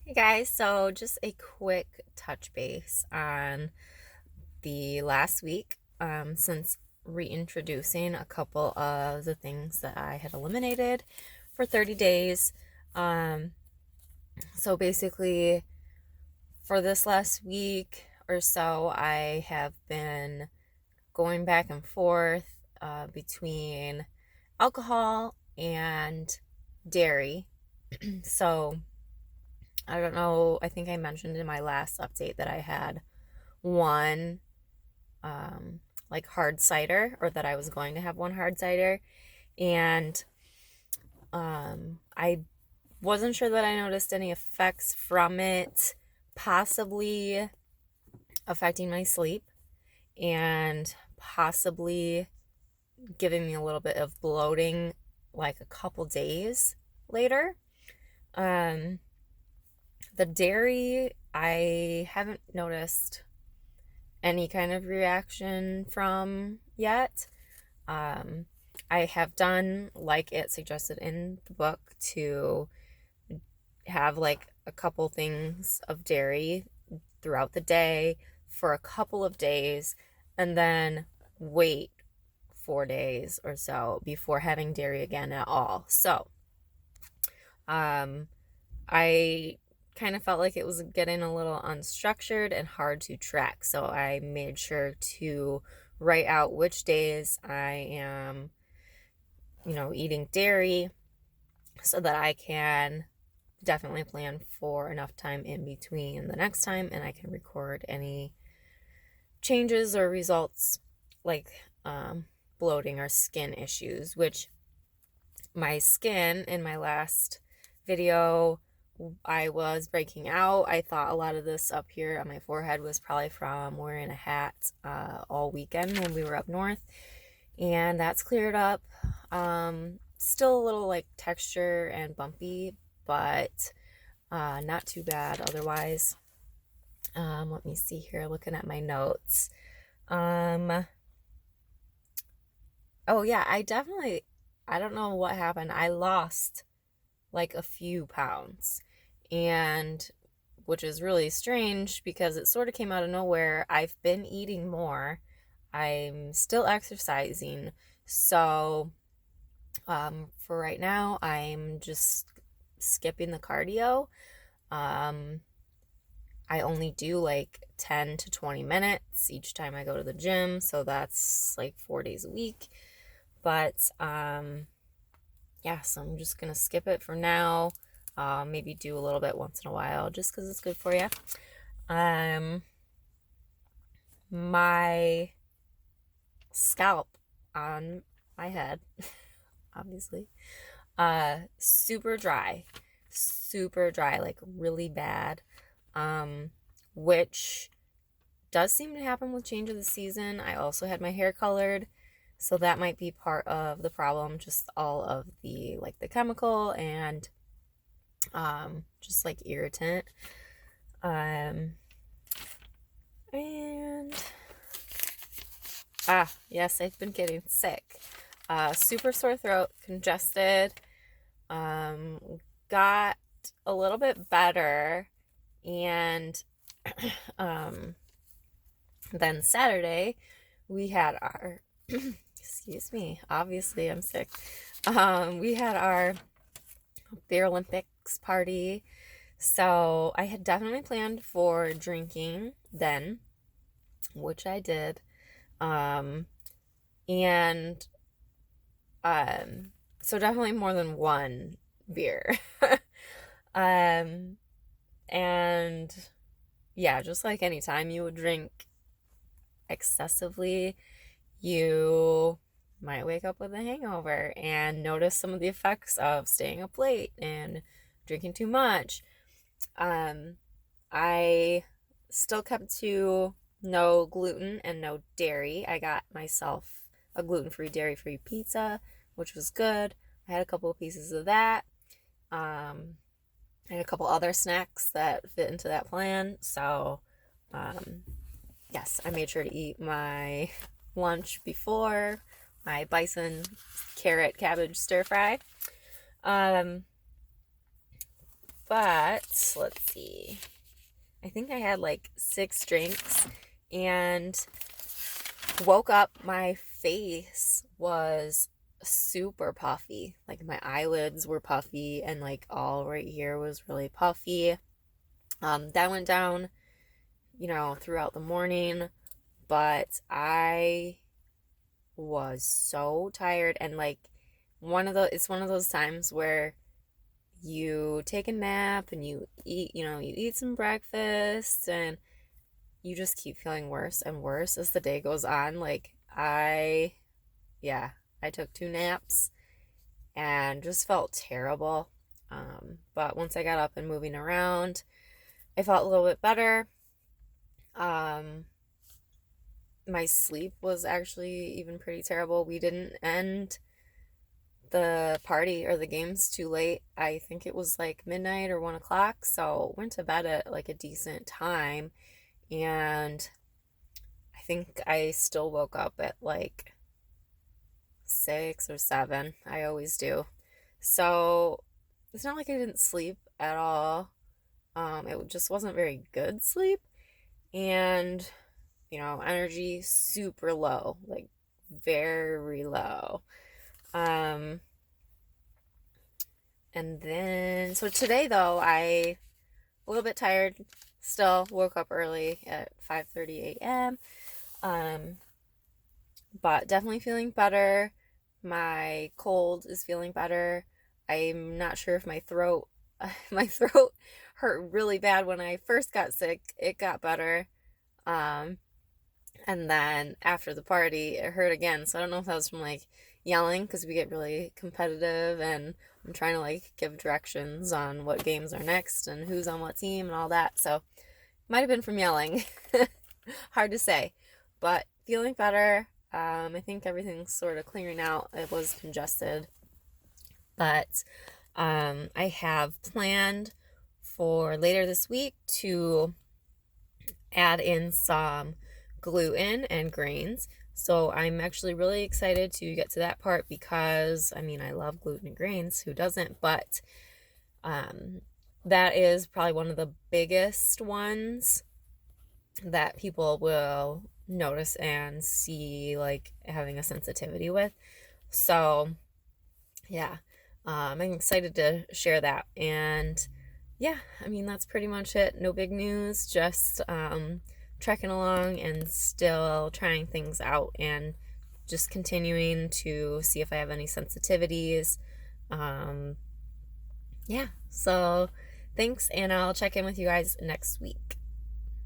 Hey guys, so just a quick touch base on the last week since reintroducing a couple of the things that I had eliminated for 30 days. Um, so basically, for this last week or so, I have been going back and forth between alcohol and dairy. So I don't know, I think I mentioned in my last update that I had one um, like hard cider, or that I was going to have one hard cider, and I wasn't sure that I noticed any effects from it, possibly affecting my sleep and possibly giving me a little bit of bloating like a couple days later. Um, the dairy, I haven't noticed any kind of reaction from yet. Um, I have done, like it suggested in the book, to have like a couple things of dairy throughout the day for a couple of days and then wait 4 days or so before having dairy again at all. So, um, I kind of felt like it was getting a little unstructured and hard to track. So I made sure to write out which days I am, eating dairy so that I can definitely plan for enough time in between the next time and I can record any changes or results like bloating or skin issues, which my skin in my last video, I was breaking out. I thought a lot of this up here on my forehead was probably from wearing a hat all weekend when we were up north, and that's cleared up. Still a little like texture and bumpy, but not too bad otherwise. Let me see here, looking at my notes. Um, oh yeah, I don't know what happened. I lost like a few pounds, and which is really strange because it sort of came out of nowhere. I've been eating more. I'm still exercising. So, for right now, I'm just skipping the cardio. Um, I only do like 10 to 20 minutes each time I go to the gym. So that's like 4 days a week. But, yeah, so I'm just gonna skip it for now. Maybe do a little bit once in a while just because it's good for you. Um, my scalp on my head, obviously, super dry, like really bad. Um, which does seem to happen with change of the season. I also had my hair colored, so that might be part of the problem. Just all of the like the chemical and just like irritant. Um, and yes, I've been getting sick. Super sore throat, congested. Um, got a little bit better, and um, then Saturday we had our excuse me. Obviously, I'm sick. We had our Beer Olympics party. So I had definitely planned for drinking then, which I did. Um, and so definitely more than one beer. um, and yeah, just like anytime you would drink excessively, you might wake up with a hangover and notice some of the effects of staying up late and drinking too much. Um, I still kept to no gluten and no dairy. I got myself a gluten-free, dairy-free pizza, which was good. I had a couple of pieces of that. I had a couple other snacks that fit into that plan. So, um, yes, I made sure to eat my lunch before my bison carrot cabbage stir fry. Um, But let's see. I think I had like 6 drinks and woke up. My face was super puffy. Like my eyelids were puffy and like all right here was really puffy. That went down, throughout the morning, but I was so tired and like it's one of those times where you take a nap and you eat some breakfast and you just keep feeling worse and worse as the day goes on. Like I took 2 naps and just felt terrible. But once I got up and moving around, I felt a little bit better. My sleep was actually even pretty terrible. We didn't end the party or the games too late. I think it was like midnight or 1 o'clock, so went to bed at like a decent time, and I think I still woke up at like 6 or 7. I always do. So it's not like I didn't sleep at all. It just wasn't very good sleep, and energy super low, like very low. And then, so today though, a little bit tired still, woke up early at 5:30 a.m. But definitely feeling better. My cold is feeling better. I'm not sure if my throat, my throat hurt really bad when I first got sick. It got better. And then after the party, it hurt again. So I don't know if that was from like yelling, because we get really competitive and I'm trying to like give directions on what games are next and who's on what team and all that. So might have been from yelling. Hard to say, but feeling better. I think everything's sort of clearing out. It was congested, but I have planned for later this week to add in some gluten and grains. So I'm actually really excited to get to that part because, I love gluten and grains. Who doesn't? But that is probably one of the biggest ones that people will notice and see like having a sensitivity with. So yeah, I'm excited to share that. And yeah, that's pretty much it. No big news, just trekking along and still trying things out and just continuing to see if I have any sensitivities. Yeah, so thanks, and I'll check in with you guys next week.